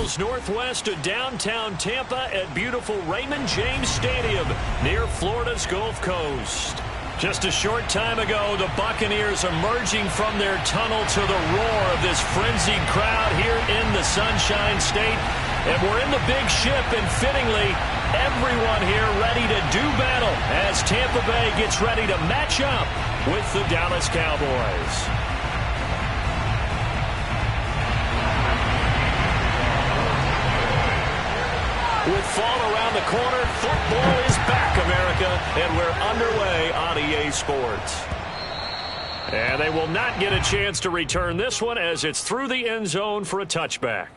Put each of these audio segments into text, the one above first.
miles northwest of downtown Tampa at beautiful Raymond James Stadium near Florida's Gulf Coast. Just a short time ago, the Buccaneers emerging from their tunnel to the roar of this frenzied crowd here in the Sunshine State. And we're in the big ship, and fittingly, everyone here ready to do battle as Tampa Bay gets ready to match up with the Dallas Cowboys. With fall around the corner, football is back, America, and we're underway on EA Sports. And they will not get a chance to return this one as it's through the end zone for a touchback.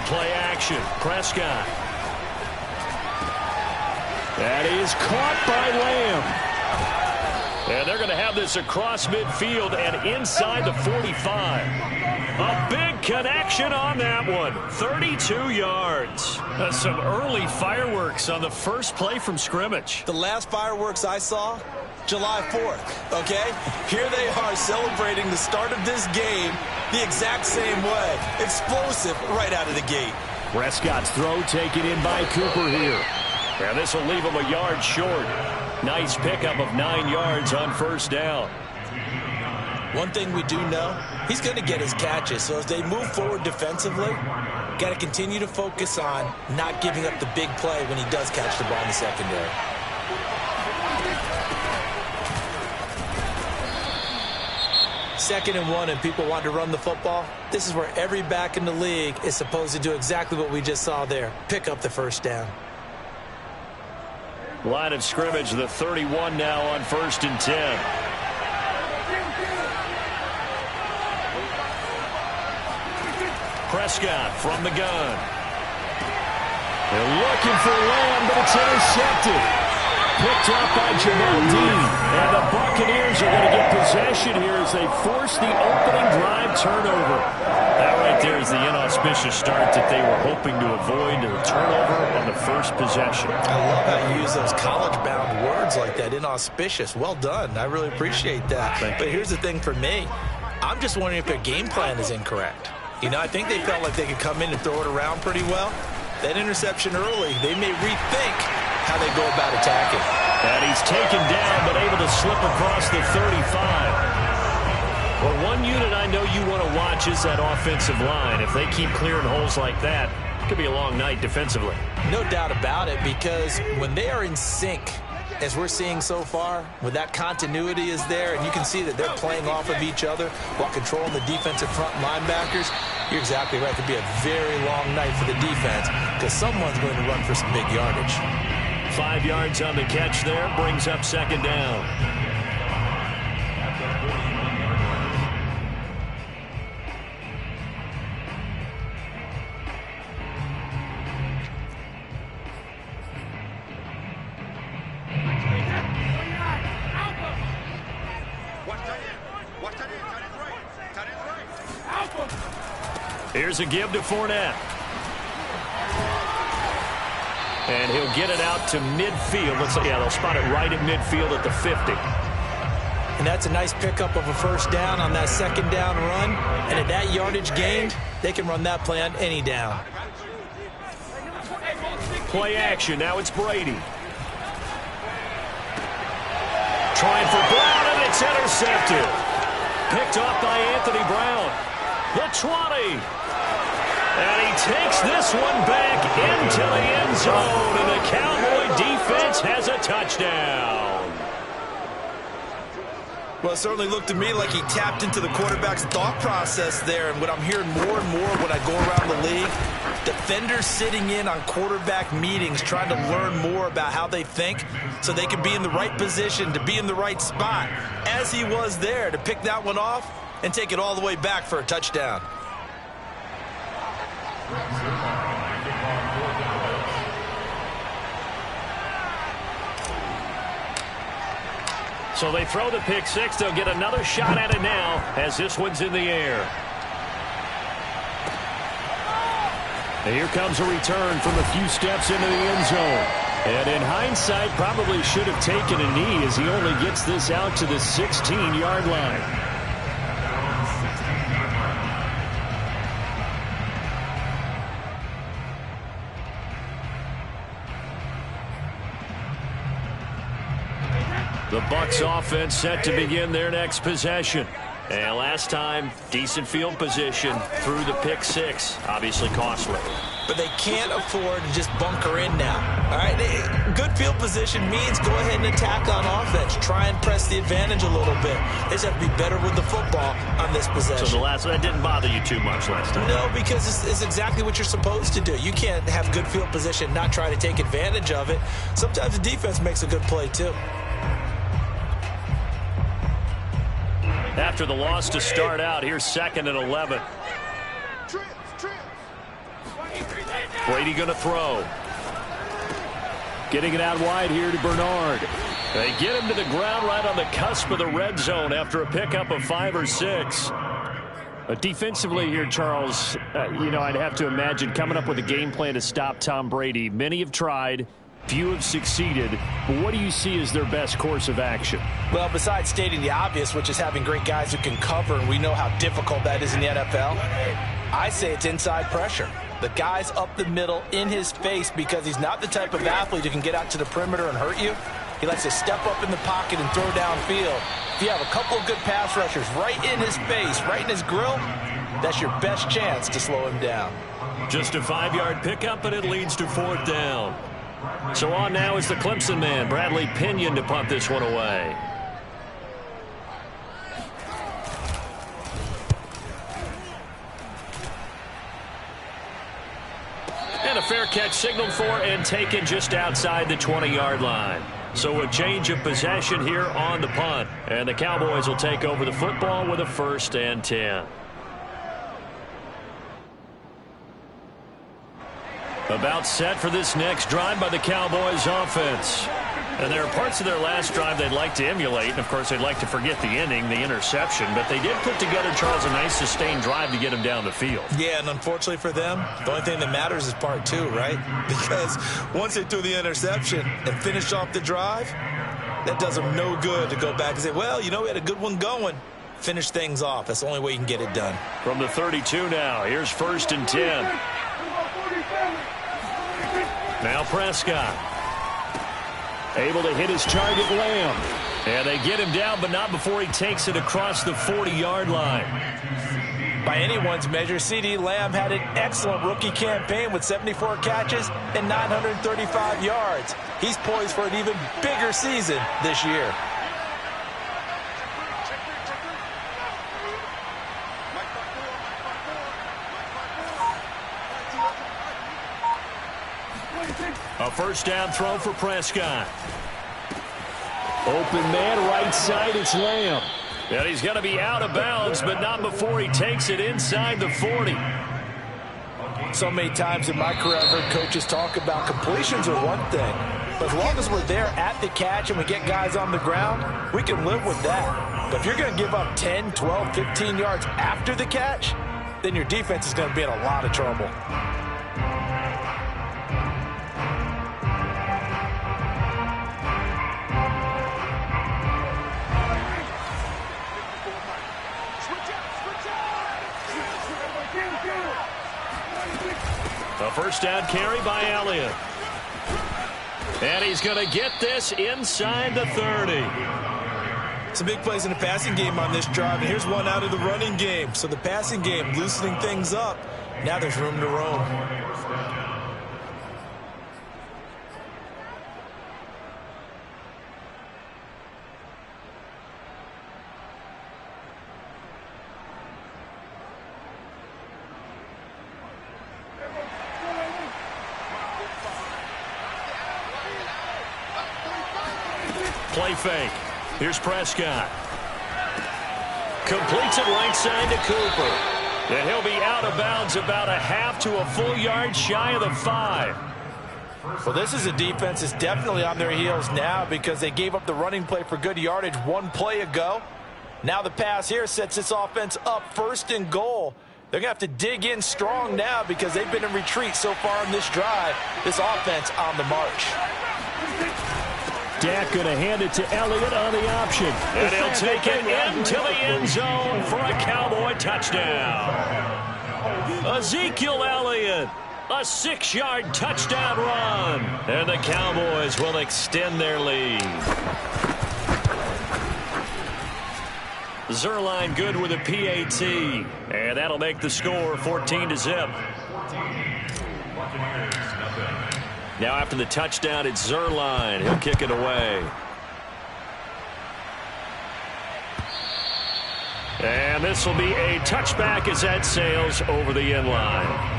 Play action. Prescott. That is caught by Lamb. And they're going to have this across midfield and inside the 45. A big connection on that one. 32 yards. Some early fireworks on the first play from scrimmage. The last fireworks I saw, July 4th, okay? Here they are celebrating the start of this game the exact same way. Explosive right out of the gate. Prescott's throw taken in by Cooper here. And this will leave him a yard short. Nice pickup of 9 yards on first down. One thing we do know, he's going to get his catches. So as they move forward defensively, got to continue to focus on not giving up the big play when he does catch the ball in the secondary. Second and 1 and people want to run the football. This is where every back in the league is supposed to do exactly what we just saw there. Pick up the first down. Line of scrimmage, the 31 now on 1st and 10. Prescott from the gun. They're looking for Lamb, but it's intercepted. Picked up by Jamel Dean. And the Buccaneers are going to get possession here as they force the opening drive turnover. That right there is the inauspicious start that they were hoping to avoid, a turnover on the first possession. I love how you use those college-bound words like that, inauspicious. Well done. I really appreciate that. But here's the thing for me. I'm just wondering if their game plan is incorrect. You know, I think they felt like they could come in and throw it around pretty well. That interception early, they may rethink how they go about attacking. And he's taken down, but able to slip across the 35. Well, one unit I know you want to watch is that offensive line. If they keep clearing holes like that, it could be a long night defensively. No doubt about it, because when they are in sync, as we're seeing so far, when that continuity is there, and you can see that they're playing off of each other while controlling the defensive front linebackers, you're exactly right. It could be a very long night for the defense because someone's going to run for some big yardage. 5 yards on the catch there, brings up second down. Here's a give to Fournette. And he'll get it out to midfield. Let's say, yeah, they'll spot it right at midfield at the 50. And that's a nice pickup of a first down on that second down run. And at that yardage gained, they can run that play on any down. Play action. Now it's Brady. Trying for Brown, and it's intercepted. Picked off by Anthony Brown. The 20. And he takes this one back into the end zone, and the Cowboy defense has a touchdown. Well, it certainly looked to me like he tapped into the quarterback's thought process there. And what I'm hearing more and more when I go around the league, defenders sitting in on quarterback meetings trying to learn more about how they think so they can be in the right position to be in the right spot, as he was there to pick that one off and take it all the way back for a touchdown. So they throw the pick six. They'll get another shot at it now as this one's in the air. And here comes a return from a few steps into the end zone. And in hindsight, probably should have taken a knee as he only gets this out to the 16-yard line. The Bucs offense set to begin their next possession. And last time, decent field position through the pick six. Obviously costly. But they can't afford to just bunker in now. All right, good field position means go ahead and attack on offense. Try and press the advantage a little bit. They just have to be better with the football on this possession. So that didn't bother you too much last time? No, because it's exactly what you're supposed to do. You can't have good field position and not try to take advantage of it. Sometimes the defense makes a good play too. After the loss to start out, here's 2nd and 11. Brady going to throw. Getting it out wide here to Bernard. They get him to the ground right on the cusp of the red zone after a pickup of 5 or 6. But defensively here, Charles, I'd have to imagine coming up with a game plan to stop Tom Brady. Many have tried. Few have succeeded. But what do you see as their best course of action? Well, besides stating the obvious, which is having great guys who can cover, and we know how difficult that is in the NFL, I say it's inside pressure. The guy's up the middle in his face because he's not the type of athlete who can get out to the perimeter and hurt you. He likes to step up in the pocket and throw downfield. If you have a couple of good pass rushers right in his face, right in his grill, that's your best chance to slow him down. Just a 5-yard pickup, and it leads to 4th down. So on now is the Clemson man, Bradley Pinion, to punt this one away. And a fair catch signaled for and taken just outside the 20-yard line. So a change of possession here on the punt. And the Cowboys will take over the football with a 1st and 10. About set for this next drive by the Cowboys offense. And there are parts of their last drive they'd like to emulate. And, of course, they'd like to forget the inning, the interception. But they did put together, Charles, a nice sustained drive to get them down the field. Yeah, and unfortunately for them, the only thing that matters is part 2, right? Because once they threw the interception and finished off the drive, that does them no good to go back and say, well, we had a good one going. Finish things off. That's the only way you can get it done. From the 32 now, here's 1st and 10. Now Prescott. Able to hit his target, Lamb. And they get him down, but not before he takes it across the 40-yard line. By anyone's measure, CeeDee Lamb had an excellent rookie campaign with 74 catches and 935 yards. He's poised for an even bigger season this year. A 1st down throw for Prescott. Open man, right side, it's Lamb. And he's going to be out of bounds, but not before he takes it inside the 40. So many times in my career, I've heard coaches talk about completions are one thing. But as long as we're there at the catch and we get guys on the ground, we can live with that. But if you're going to give up 10, 12, 15 yards after the catch, then your defense is going to be in a lot of trouble. A 1st down carry by Elliott. And he's going to get this inside the 30. Some big plays in the passing game on this drive, and here's one out of the running game. So the passing game loosening things up. Now there's room to roam. Play fake. Here's Prescott. Completes it right side to Cooper. And he'll be out of bounds about a half to a full yard shy of the 5. Well, this is a defense that's definitely on their heels now because they gave up the running play for good yardage one play ago. Now the pass here sets this offense up 1st and goal. They're going to have to dig in strong now because they've been in retreat so far in this drive. This offense on the march. Dak going to hand it to Elliott on the option. And he'll take it into the end zone for a Cowboy touchdown. Ezekiel Elliott, a 6-yard touchdown run. And the Cowboys will extend their lead. Zerline good with a PAT. And that'll make the score 14-0. Now after the touchdown, it's Zerline. He'll kick it away. And this will be a touchback as that sails over the end line.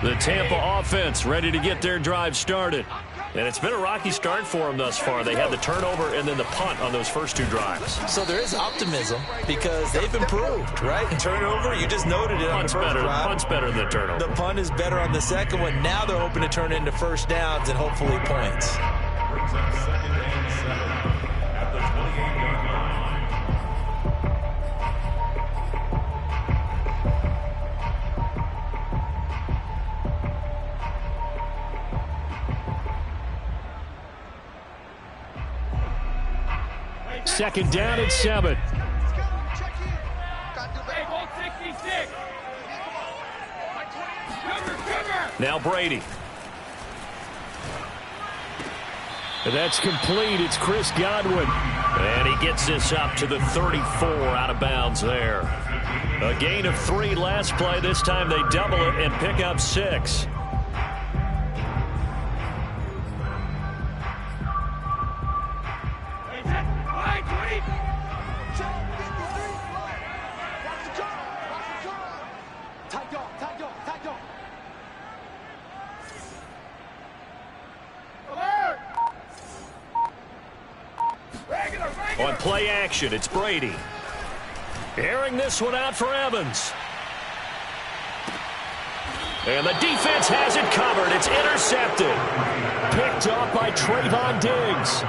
The Tampa offense ready to get their drive started. And it's been a rocky start for them thus far. They had the turnover and then the punt on those first 2 drives. So there is optimism because they've improved, right? Turnover, you just noted it on the first drive. Punt's better than the turnover. The punt is better on the second one. Now they're hoping to turn it into first downs and hopefully points. Second down and 7. Now Brady. And that's complete. It's Chris Godwin. And he gets this up to the 34 out of bounds there. A gain of 3 last play. This time they double it and pick up 6. On play action, it's Brady. Airing this one out for Evans. And the defense has it covered. It's intercepted. Picked off by Trayvon Diggs.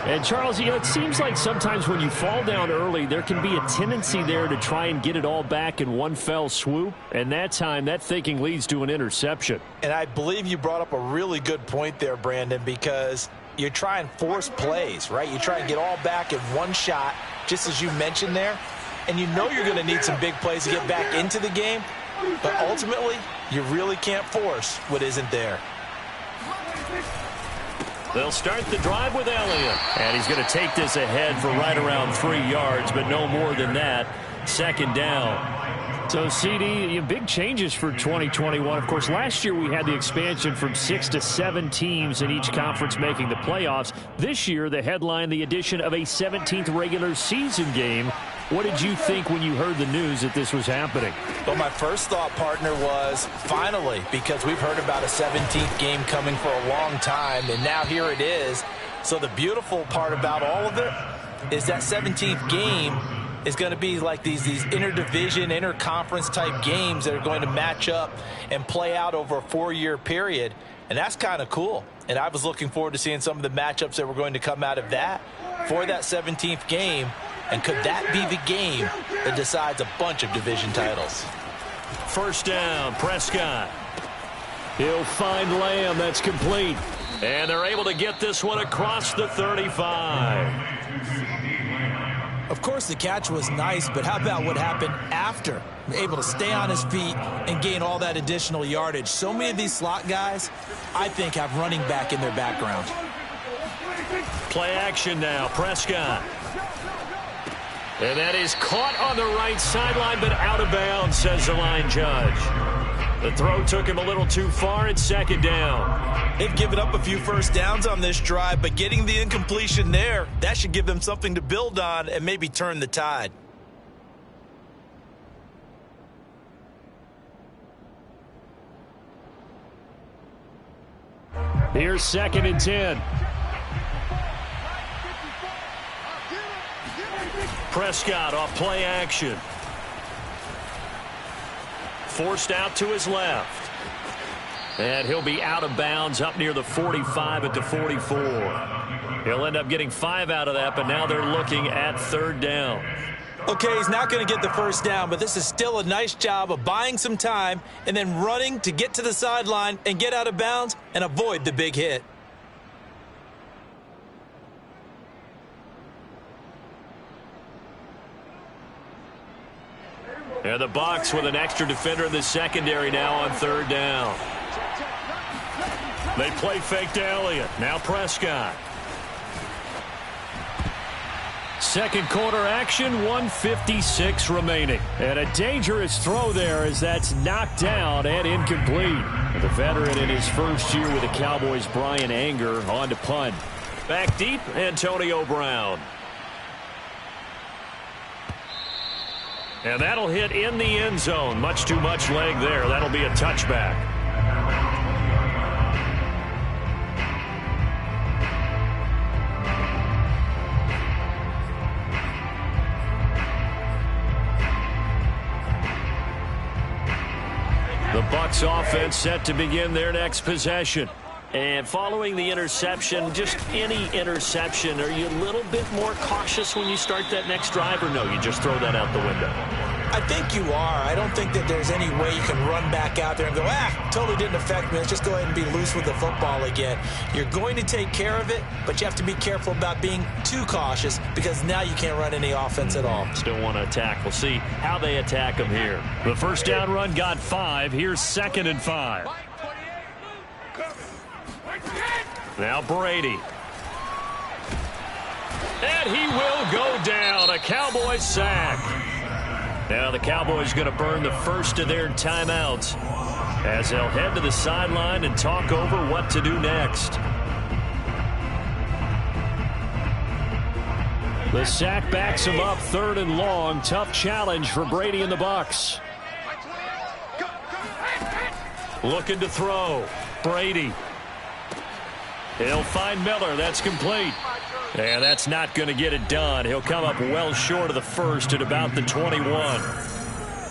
And, Charles, you know, it seems like sometimes when you fall down early, there can be a tendency there to try and get it all back in one fell swoop. And that time, that thinking leads to an interception. And I believe you brought up a really good point there, Brandon, because you try and force plays, right? You try and get all back in one shot, just as you mentioned there. And you know you're going to need some big plays to get back into the game. But ultimately, you really can't force what isn't there. They'll start the drive with Elliott. And he's going to take this ahead for right around 3 yards, but no more than that. Second down. So, CD, big changes for 2021. Of course, last year we had the expansion from 6 to 7 teams in each conference making the playoffs. This year, the headline, the addition of a 17th regular season game. What did you think when you heard the news that this was happening? Well, my first thought, partner, was finally, because we've heard about a 17th game coming for a long time, and now here it is. So the beautiful part about all of it is that 17th game is going to be like these interdivision, interconference type games that are going to match up and play out over a 4-year period. And that's kind of cool. And I was looking forward to seeing some of the matchups that were going to come out of that for that 17th game. And could that be the game that decides a bunch of division titles? First down, Prescott. He'll find Lamb. That's complete. And they're able to get this one across the 35. Of course, the catch was nice, but how about what happened after? Able to stay on his feet and gain all that additional yardage. So many of these slot guys, I think, have running back in their background. Play action now, Prescott. And that is caught on the right sideline, but out of bounds, says the line judge. The throw took him a little too far. It's second down. They've given up a few first downs on this drive, but getting the incompletion there, that should give them something to build on and maybe turn the tide. Here's second and 10. Prescott off play action. Forced out to his left. And he'll be out of bounds up near the 45 at the 44. He'll end up getting 5 out of that, but now they're looking at third down. Okay, he's not going to get the first down, but this is still a nice job of buying some time and then running to get to the sideline and get out of bounds and avoid the big hit. And the Bucs with an extra defender in the secondary now on third down. They play fake to Elliott. Now Prescott. Second quarter action, 1:56 remaining. And a dangerous throw there as that's knocked down and incomplete. The veteran in his first year with the Cowboys, Brian Anger, on to punt. Back deep, Antonio Brown. And that'll hit in the end zone. Much too much leg there. That'll be a touchback. The Bucs offense set to begin their next possession. And following the interception, just any interception, are you a little bit more cautious when you start that next drive, or no, you just throw that out the window? I think you are. I don't think that there's any way you can run back out there and go, totally didn't affect me. Let's just go ahead and be loose with the football again. You're going to take care of it, but you have to be careful about being too cautious because now you can't run any offense at all. Still want to attack. We'll see how they attack them here. The first down run got 5. Here's 2nd and 5. Now Brady. And he will go down. A Cowboys sack. Now the Cowboys going to burn the first of their timeouts as they'll head to the sideline and talk over what to do next. The sack backs him up, 3rd and long. Tough challenge for Brady and the Bucs. Looking to throw. Brady. He'll find Miller. That's complete. And that's not going to get it done. He'll come up well short of the first at about the 21.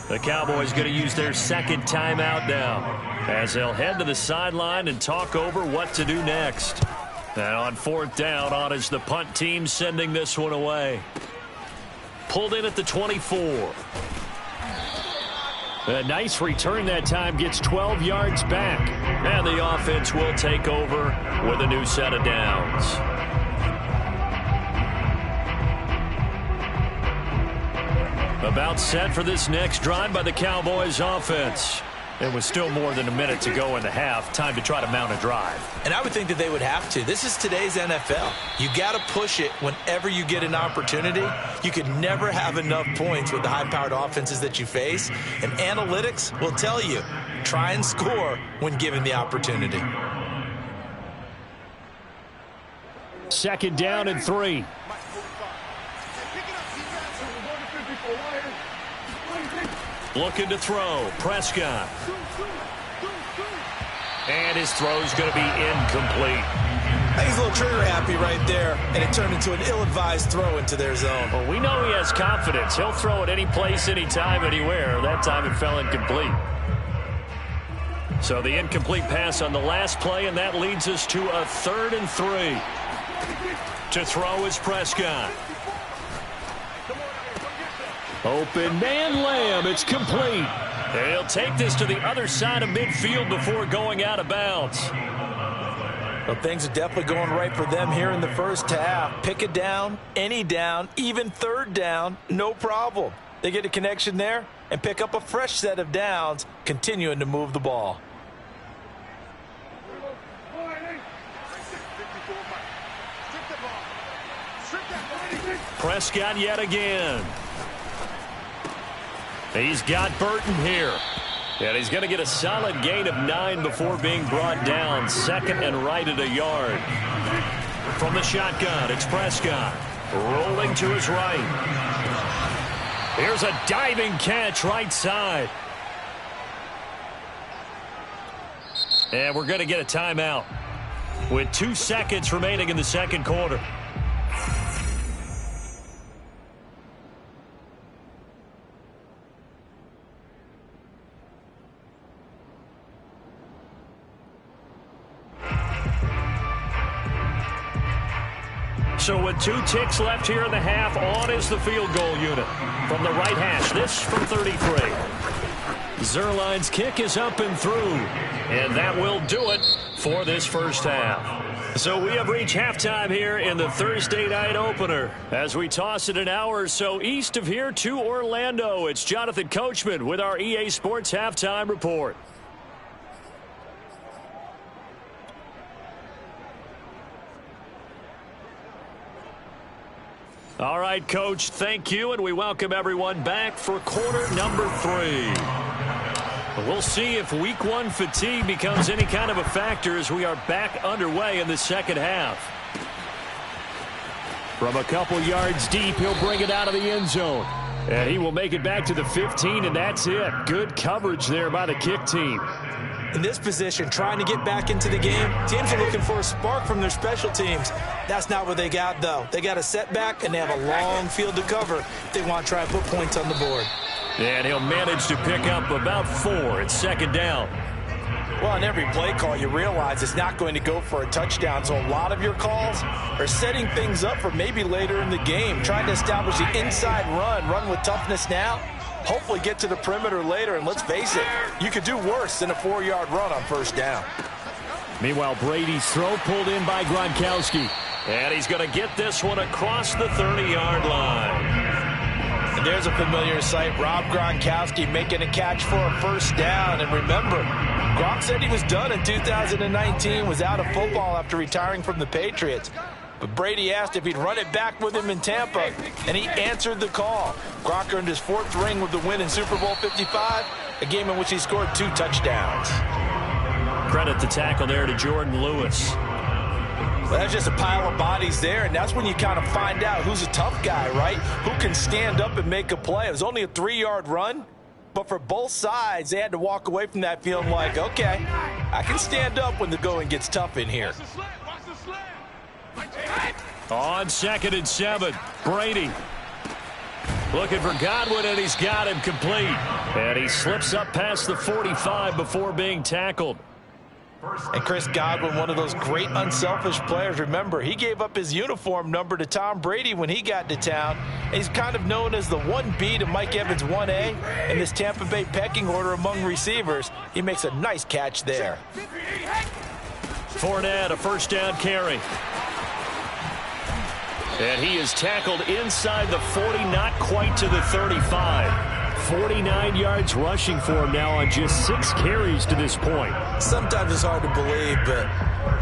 The Cowboys going to use their second timeout now as they'll head to the sideline and talk over what to do next. And on 4th down, on is the punt team sending this one away. Pulled in at the 24. A nice return that time, gets 12 yards back. And the offense will take over with a new set of downs. About set for this next drive by the Cowboys offense. It was still more than a minute to go in the half. Time to try to mount a drive. And I would think that they would have to. This is today's NFL. You got to push it whenever you get an opportunity. You could never have enough points with the high-powered offenses that you face. And analytics will tell you, try and score when given the opportunity. 2nd down and 3. Looking to throw. Prescott. And his throw's going to be incomplete. I think he's a little trigger happy right there, and it turned into an ill-advised throw into their zone. Well, we know he has confidence. He'll throw it any place, anytime, anywhere. That time it fell incomplete. So the incomplete pass on the last play, and that leads us to a 3rd and 3. To throw is Prescott. Open man Lamb. It's complete. And he'll take this to the other side of midfield before going out of bounds. Well, things are definitely going right for them here in the first half. Pick a down, any down, even 3rd down, no problem. They get a connection there and pick up a fresh set of downs, continuing to move the ball. Prescott yet again. He's got Burton here. And he's going to get a solid gain of 9 before being brought down. 2nd and right at a yard. From the shotgun, it's Prescott. Rolling to his right. Here's a diving catch right side. And we're going to get a timeout with 2 seconds remaining in the second quarter. So with 2 ticks left here in the half, on is the field goal unit. From the right hash, this from 33. Zuerlein's kick is up and through. And that will do it for this first half. So we have reached halftime here in the Thursday night opener. As we toss it an hour or so east of here to Orlando, it's Jonathan Coachman with our EA Sports Halftime Report. All right, Coach, thank you, and we welcome everyone back for quarter number 3. We'll see if week 1 fatigue becomes any kind of a factor as we are back underway in the second half. From a couple yards deep, he'll bring it out of the end zone. And he will make it back to the 15, and that's it. Good coverage there by the kick team. In this position, trying to get back into the game, teams are looking for a spark from their special teams. That's not what they got, though. They got a setback, and they have a long field to cover if they want to try and put points on the board. And he'll manage to pick up about 4. It's second down. Well, on every play call, you realize it's not going to go for a touchdown. So a lot of your calls are setting things up for maybe later in the game, trying to establish the inside run with toughness now, hopefully get to the perimeter later. And let's face it, you could do worse than a 4-yard run on first down. Meanwhile, Brady's throw pulled in by Gronkowski. And he's going to get this one across the 30-yard line. And there's a familiar sight. Rob Gronkowski making a catch for a first down. And remember, Gronk said he was done in 2019, was out of football after retiring from the Patriots. But Brady asked if he'd run it back with him in Tampa, and he answered the call. Gronk earned his 4th ring with the win in Super Bowl 55, a game in which he scored 2 touchdowns. Credit the tackle there to Jordan Lewis. Well, that's just a pile of bodies there, and that's when you kind of find out who's a tough guy, right? Who can stand up and make a play. It was only a 3-yard run, but for both sides, they had to walk away from that feeling like, okay, I can stand up when the going gets tough in here. On 2nd and 7, Brady looking for Godwin, and he's got him complete. And he slips up past the 45 before being tackled. And Chris Godwin, one of those great unselfish players. Remember, he gave up his uniform number to Tom Brady when he got to town. He's kind of known as the 1B to Mike Evans 1A in this Tampa Bay pecking order among receivers. He makes a nice catch there. Fournette, a first down carry. And he is tackled inside the 40, not quite to the 35. 49 yards rushing for him now on just 6 carries to this point. Sometimes it's hard to believe, but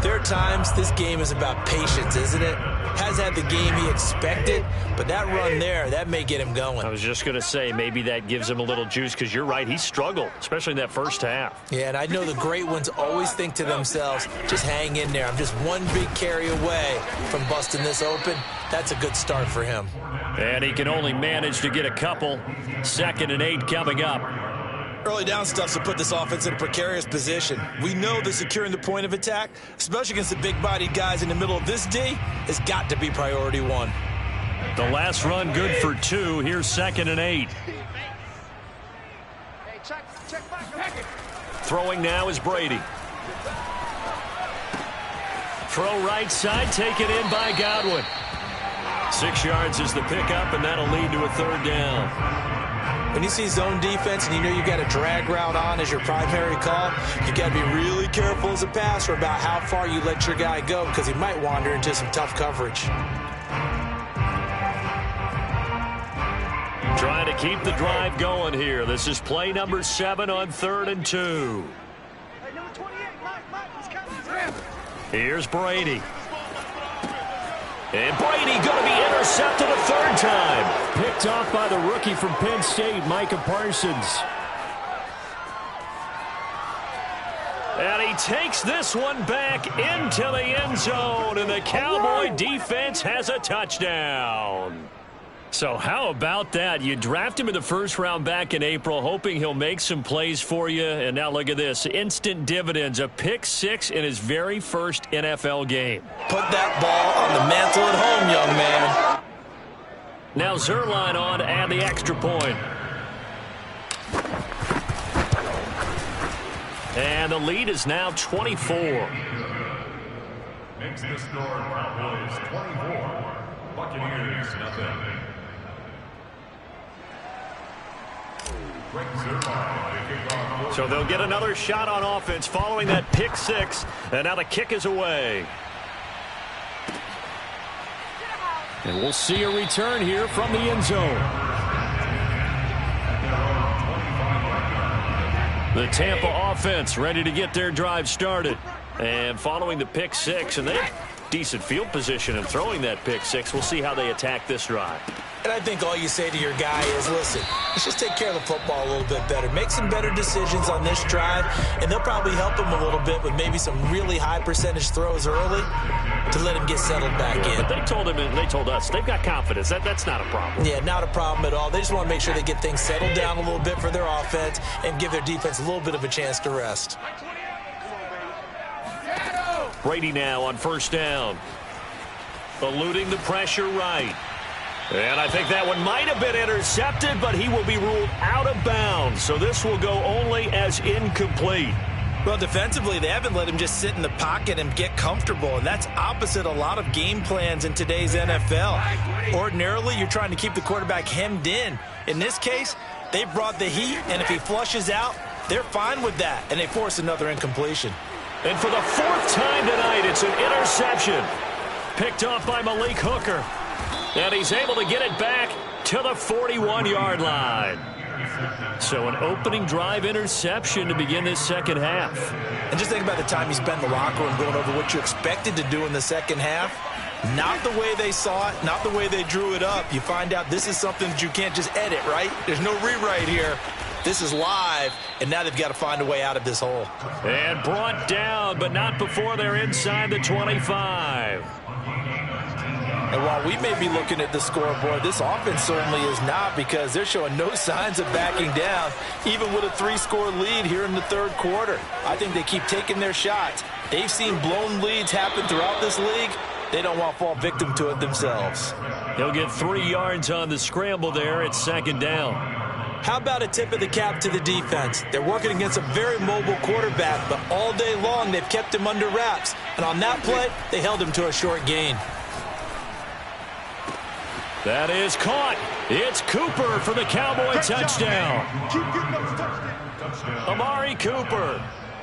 there are times this game is about patience, isn't it? Has had the game he expected, but that run there, that may get him going. I was just going to say, maybe that gives him a little juice, because you're right, he struggled, especially in that first half. Yeah, and I know the great ones always think to themselves, just hang in there. I'm just one big carry away from busting this open. That's a good start for him. And he can only manage to get a couple. 2nd and 8 coming up. Early down stuff to put this offense in a precarious position. We know that securing the point of attack, especially against the big-bodied guys in the middle of this D, has got to be priority 1. The last run good for 2. Here's 2nd and 8. Throwing now is Brady. Throw right side, taken in by Godwin. 6 yards is the pickup, and that'll lead to a 3rd down. When you see zone defense and you know you've got a drag route on as your primary call, you've got to be really careful as a passer about how far you let your guy go, because he might wander into some tough coverage. Trying to keep the drive going here. This is play number 7 on 3rd and 2. Here's Brady. And Brady going to be intercepted a 3rd time. Picked off by the rookie from Penn State, Micah Parsons. And he takes this one back into the end zone, and the Cowboy defense has a touchdown. So how about that? You draft him in the 1st round back in April, hoping he'll make some plays for you. And now look at this. Instant dividends. A pick 6 in his very first NFL game. Put that ball on the mantle at home, young man. Now Zuerlein on to add the extra point. And the lead is now 24. Makes the score Cowboys 24, Buccaneers nothing. So they'll get another shot on offense following that pick six, and now the kick is away. And we'll see a return here from the end zone. The Tampa offense ready to get their drive started. And following the pick six, and they have decent field position in throwing that pick six. We'll see how they attack this drive. And I think all you say to your guy is, listen, let's just take care of the football a little bit better. Make some better decisions on this drive, and they'll probably help him a little bit with maybe some really high percentage throws early to let him get settled back in. But they told him, and they told us, they've got confidence. That's not a problem. Yeah, not a problem at all. They just want to make sure they get things settled down a little bit for their offense and give their defense a little bit of a chance to rest. Brady now on first down. Eluding the pressure right. And I think that one might have been intercepted, but he will be ruled out of bounds. So this will go only as incomplete. Well, defensively, they haven't let him just sit in the pocket and get comfortable, and that's opposite a lot of game plans in today's NFL. Ordinarily, you're trying to keep the quarterback hemmed in. In this case, they brought the heat, and if he flushes out, they're fine with that, and they force another incompletion. And for the fourth time tonight, it's an interception. Picked off by Malik Hooker. And he's able to get it back to the 41-yard line. So an opening drive interception to begin this second half. And just think about the time you spent in the locker room going over what you expected to do in the second half. Not the way they saw it, not the way they drew it up. You find out this is something that you can't just edit, right? There's no rewrite here. This is live, and now they've got to find a way out of this hole. And brought down, but not before they're inside the 25. And while we may be looking at the scoreboard, this offense certainly is not, because they're showing no signs of backing down, even with a 3-score lead here in the third quarter. I think they keep taking their shots. They've seen blown leads happen throughout this league. They don't want to fall victim to it themselves. He'll get 3 yards on the scramble there at second down. How about a tip of the cap to the defense? They're working against a very mobile quarterback, but all day long they've kept him under wraps. And on that play, they held him to a short gain. That is caught. It's Cooper for the Cowboy touchdown. Amari Cooper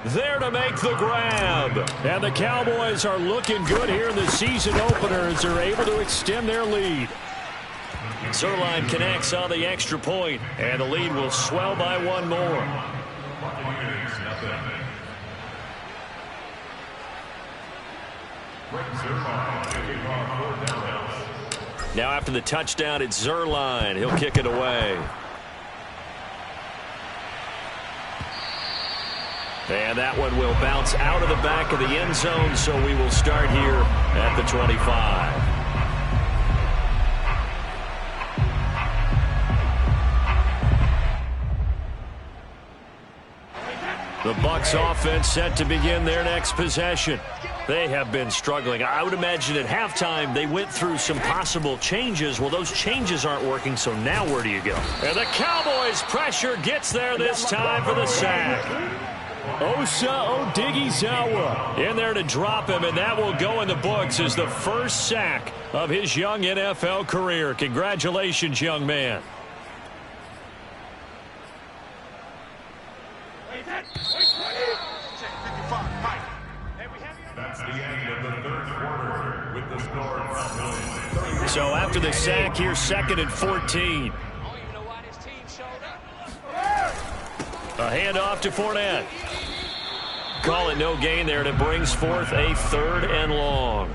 there to make the grab. And the Cowboys are looking good here in the season opener as they're able to extend their lead. Zerline connects on the extra point, and the lead will swell by 1 more. Now after the touchdown, it's Zerline. He'll kick it away. And that one will bounce out of the back of the end zone, so we will start here at the 25. The Bucs offense set to begin their next possession. They have been struggling. I would imagine at halftime they went through some possible changes. Well, those changes aren't working, so now where do you go? And the Cowboys' pressure gets there this time for the sack. Osa Odighizuwa in there to drop him, and that will go in the books as the first sack of his young NFL career. Congratulations, young man. That's the end of the third quarter with the score. So after the sack, here's 2nd and 14. A handoff to Fournette. Call it no gain there, and it brings forth a 3rd and long.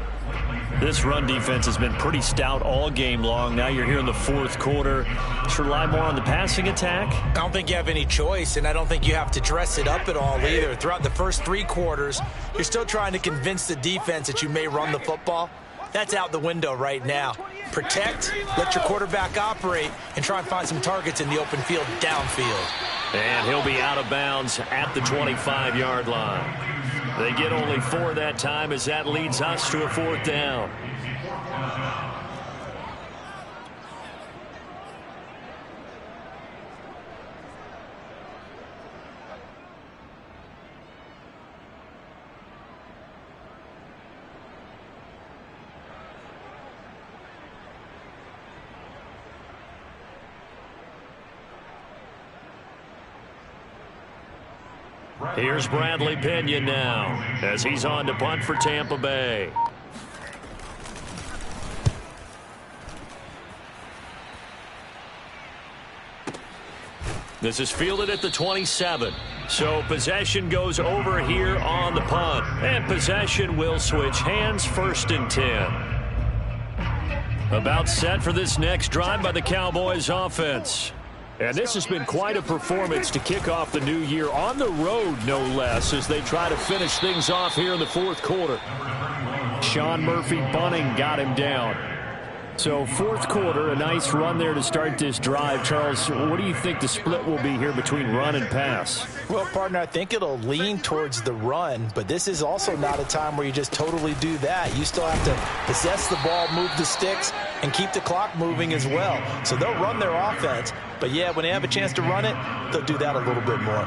This run defense has been pretty stout all game long. Now you're here in the 4th quarter. Just rely more on the passing attack. I don't think you have any choice, and I don't think you have to dress it up at all either. Throughout the first 3 quarters, you're still trying to convince the defense that you may run the football. That's out the window right now. Protect, let your quarterback operate, and try and find some targets in the open field downfield. And he'll be out of bounds at the 25-yard line. They get only 4 that time as that leads us to a 4th down. Here's Bradley Pena now as he's on to punt for Tampa Bay. This is fielded at the 27. So possession goes over here on the punt. And possession will switch hands, 1st and 10. About set for this next drive by the Cowboys offense. And this has been quite a performance to kick off the new year on the road, no less, as they try to finish things off here in the 4th quarter. Sean Murphy-Bunting got him down. So 4th quarter, a nice run there to start this drive. Charles, what do you think the split will be here between run and pass? Well, partner, I think it'll lean towards the run, but this is also not a time where you just totally do that. You still have to possess the ball, move the sticks, and keep the clock moving as well. So they'll run their offense, but yeah, when they have a chance to run it, they'll do that a little bit more.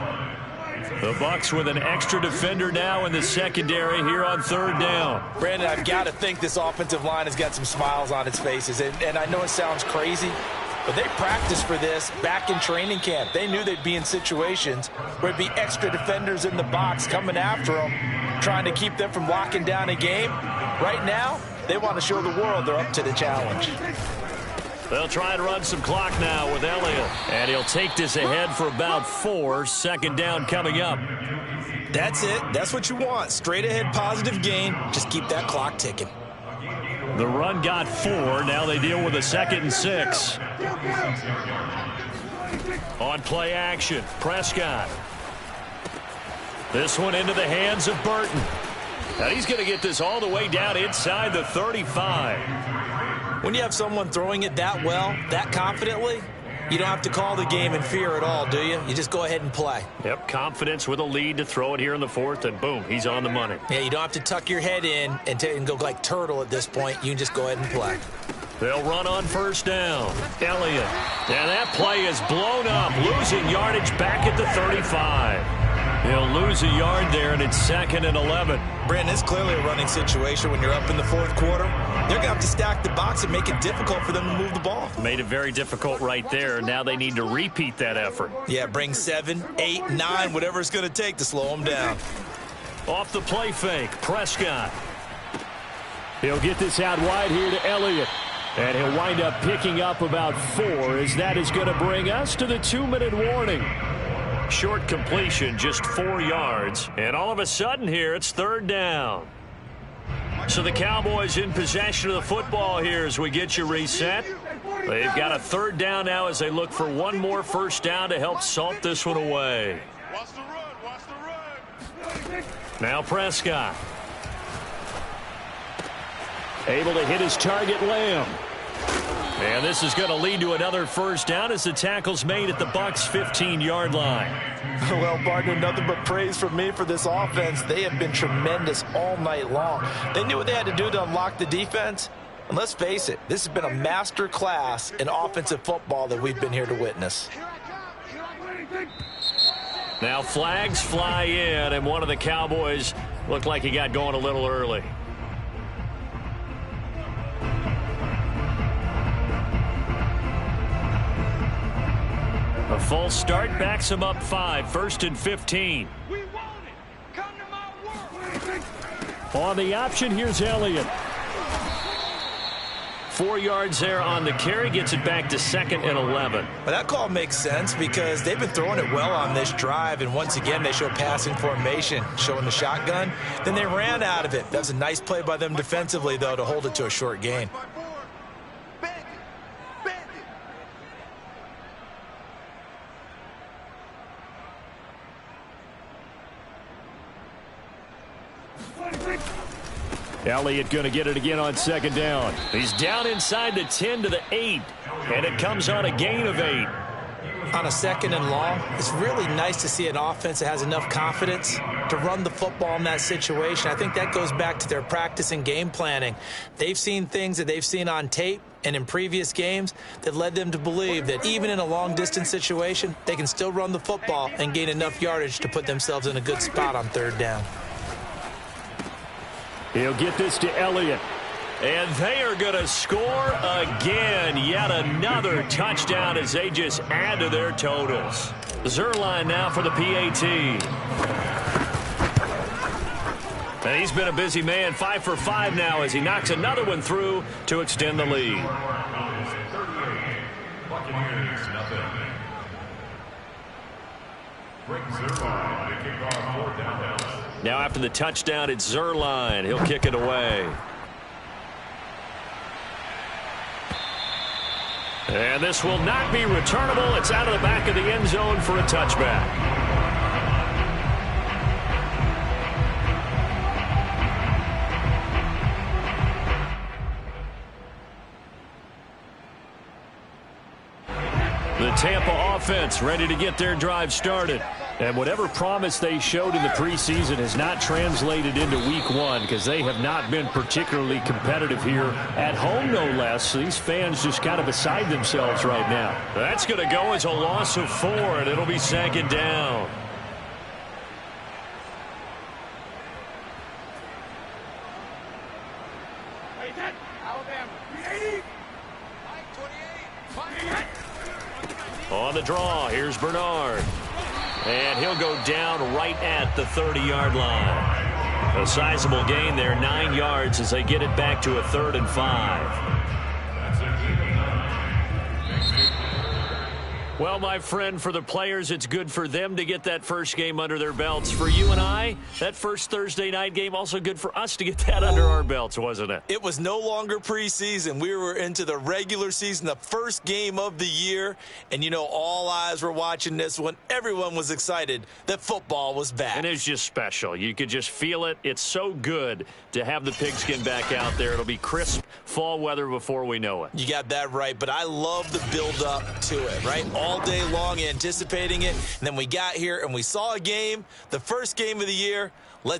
The Bucs with an extra defender now in the secondary here on 3rd down. Brandon, I've got to think this offensive line has got some smiles on its faces, and I know it sounds crazy, but they practiced for this back in training camp. They knew they'd be in situations where it'd be extra defenders in the box coming after them, trying to keep them from locking down a game. Right now, they want to show the world they're up to the challenge. They'll try and run some clock now with Elliott. And he'll take this ahead for about 4. 2nd down coming up. That's it. That's what you want. Straight ahead positive gain. Just keep that clock ticking. The run got 4. Now they deal with a 2nd and 6. On play action, Prescott. This one into the hands of Burton. Now he's going to get this all the way down inside the 35. When you have someone throwing it that well, that confidently, you don't have to call the game in fear at all, do you? You just go ahead and play. Yep, confidence with a lead to throw it here in the 4th, and boom, he's on the money. Yeah, you don't have to tuck your head in and go like turtle at this point. You can just go ahead and play. They'll run on 1st down. Elliott. And that play is blown up, losing yardage back at the 35. He'll lose a yard there, and it's 2nd and 11. Brandon, it's clearly a running situation when you're up in the 4th quarter. They're going to have to stack the box and make it difficult for them to move the ball. Made it very difficult right there. Now they need to repeat that effort. Yeah, bring 7, 8, 9, whatever it's going to take to slow them down. Off the play fake, Prescott. He'll get this out wide here to Elliott. And he'll wind up picking up about 4, as that is going to bring us to the 2-minute warning. Short completion, just 4 yards. And all of a sudden here, it's 3rd down. So the Cowboys in possession of the football here as we get you reset. They've got a 3rd down now as they look for one more 1st down to help salt this one away. Watch the run, watch the run. Now Prescott. Able to hit his target, Lamb. And this is going to lead to another 1st down as the tackle's made at the Bucs' 15-yard line. Well, partner, nothing but praise from me for this offense. They have been tremendous all night long. They knew what they had to do to unlock the defense. And let's face it, this has been a master class in offensive football that we've been here to witness. Now flags fly in, and one of the Cowboys looked like he got going a little early. A false start backs him up 5, 1st and 15. We want it. Come to my work. On the option, here's Elliott. 4 yards there on the carry, gets it back to 2nd and 11. But that call makes sense because they've been throwing it well on this drive, and once again they show passing formation, showing the shotgun. Then they ran out of it. That was a nice play by them defensively, though, to hold it to a short gain. Elliott going to get it again on 2nd down. He's down inside the 10 to the 8, and it comes on a gain of 8. On a 2nd and long, it's really nice to see an offense that has enough confidence to run the football in that situation. I think that goes back to their practice and game planning. They've seen things that they've seen on tape and in previous games that led them to believe that even in a long-distance situation, they can still run the football and gain enough yardage to put themselves in a good spot on 3rd down. He'll get this to Elliott. And they are going to score again. Yet another touchdown as they just add to their totals. Zerline now for the PAT. And he's been a busy man, 5 for 5 now as he knocks another one through to extend the lead. Buccaneers, nothing. Rick Zerline to kick off 4th down. Now after the touchdown, it's Zerline. He'll kick it away. And this will not be returnable. It's out of the back of the end zone for a touchback. The Tampa offense ready to get their drive started. And whatever promise they showed in the preseason has not translated into week 1 because they have not been particularly competitive here at home, no less. These fans just kind of beside themselves right now. That's going to go as a loss of 4, and it'll be 2nd down. On the draw, here's Bernard. And he'll go down right at the 30-yard line. A sizable gain there, 9 yards as they get it back to a 3rd and 5. Well, my friend, for the players, it's good for them to get that first game under their belts. For you and I, that first Thursday night game, also good for us to get that under our belts, wasn't it? It was no longer preseason. We were into the regular season, the first game of the year. And, you know, all eyes were watching this one. Everyone was excited that football was back. And it's just special. You could just feel it. It's so good to have the pigskin back out there. It'll be crisp fall weather before we know it. You got that right, but I love the build-up to it, right? All day long anticipating it, and then we got here and we saw a game, the first game of the year. Let's